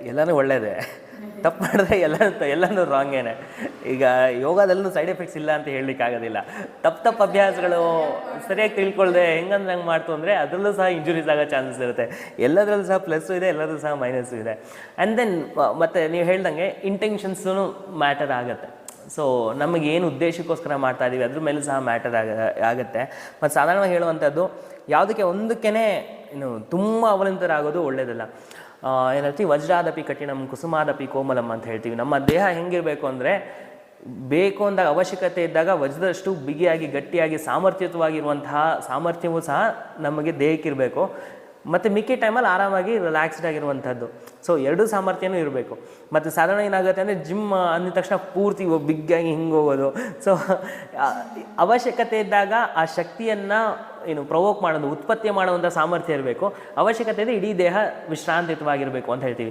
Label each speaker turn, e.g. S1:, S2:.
S1: ಎಲ್ಲನೂ ಒಳ್ಳೆಯದೇ, ತಪ್ಪು ಮಾಡಿದ್ರೆ ಎಲ್ಲನೂ ರಾಂಗೇನೆ. ಈಗ ಯೋಗದಲ್ಲೂ ಸೈಡ್ ಎಫೆಕ್ಟ್ಸ್ ಇಲ್ಲ ಅಂತ ಹೇಳಲಿಕ್ಕಾಗೋದಿಲ್ಲ. ತಪ್ಪು ಅಭ್ಯಾಸಗಳು ಸರಿಯಾಗಿ ತಿಳ್ಕೊಳ್ದೆ ಹೆಂಗಂದ್ರೆ ಹಂಗೆ ಮಾಡ್ತು ಅಂದರೆ ಅದರಲ್ಲೂ ಸಹ ಇಂಜುರೀಸ್ ಆಗೋ ಚಾನ್ಸಸ್ ಇರುತ್ತೆ. ಎಲ್ಲದರಲ್ಲೂ ಸಹ ಪ್ಲಸ್ಸು ಇದೆ, ಎಲ್ಲದರಲ್ಲೂ ಸಹ ಮೈನಸ್ಸು ಇದೆ. ಆ್ಯಂಡ್ ದೆನ್ ಮತ್ತು ನೀವು ಹೇಳ್ದಂಗೆ ಇಂಟೆನ್ಷನ್ಸೂ ಮ್ಯಾಟರ್ ಆಗುತ್ತೆ. ಸೊ ನಮಗೆ ಏನು ಉದ್ದೇಶಕ್ಕೋಸ್ಕರ ಮಾಡ್ತಾ ಇದ್ದೀವಿ ಅದ್ರ ಮೇಲೂ ಸಹ ಮ್ಯಾಟರ್ ಆಗುತ್ತೆ. ಮತ್ತು ಸಾಧಾರಣವಾಗಿ ಹೇಳುವಂಥದ್ದು ಯಾವುದಕ್ಕೆ ಒಂದಕ್ಕೇ ತುಂಬ ಅವಲಂಬಿತರಾಗೋದು ಒಳ್ಳೆಯದಲ್ಲ. ಏನು ಹೇಳ್ತೀವಿ, ವಜ್ರಾದಪಿ ಕಠಿಣಂ ಕುಸುಮಾದಪಿ ಕೋಮಲಂ ಅಂತ ಹೇಳ್ತೀವಿ. ನಮ್ಮ ದೇಹ ಹೆಂಗಿರಬೇಕು ಅಂದರೆ, ಬೇಕು ಅಂದಾಗ ಅವಶ್ಯಕತೆ ಇದ್ದಾಗ ವಜ್ರದಷ್ಟು ಬಿಗಿಯಾಗಿ ಗಟ್ಟಿಯಾಗಿ ಸಾಮರ್ಥ್ಯಯುತವಾಗಿರುವಂತಹ ಸಾಮರ್ಥ್ಯವೂ ಸಹ ನಮಗೆ ದೇಹಕ್ಕಿರಬೇಕು. ಮತ್ತು ಮಿಕ್ಕಿ ಟೈಮಲ್ಲಿ ಆರಾಮಾಗಿ ರಿಲ್ಯಾಕ್ಸ್ಡ್ ಆಗಿರುವಂಥದ್ದು. ಸೊ ಎರಡೂ ಸಾಮರ್ಥ್ಯನೂ ಇರಬೇಕು. ಮತ್ತು ಸಾಧಾರಣ ಏನಾಗುತ್ತೆ ಅಂದರೆ ಜಿಮ್ ಅಂದಿದ ತಕ್ಷಣ ಪೂರ್ತಿ ಬಿಗ್ಗಾಗಿ ಹಿಂಗೆ ಹೋಗೋದು. ಸೊ ಅವಶ್ಯಕತೆ ಇದ್ದಾಗ ಆ ಶಕ್ತಿಯನ್ನು ಪ್ರವೋಕ್ ಮಾಡೋದು, ಉತ್ಪತ್ತಿ ಮಾಡುವಂಥ ಸಾಮರ್ಥ್ಯ ಇರಬೇಕು. ಅವಶ್ಯಕತೆ ಇದೆ ಇಡೀ ದೇಹ ವಿಶ್ರಾಂತಿಯುತವಾಗಿರಬೇಕು ಅಂತ ಹೇಳ್ತೀವಿ.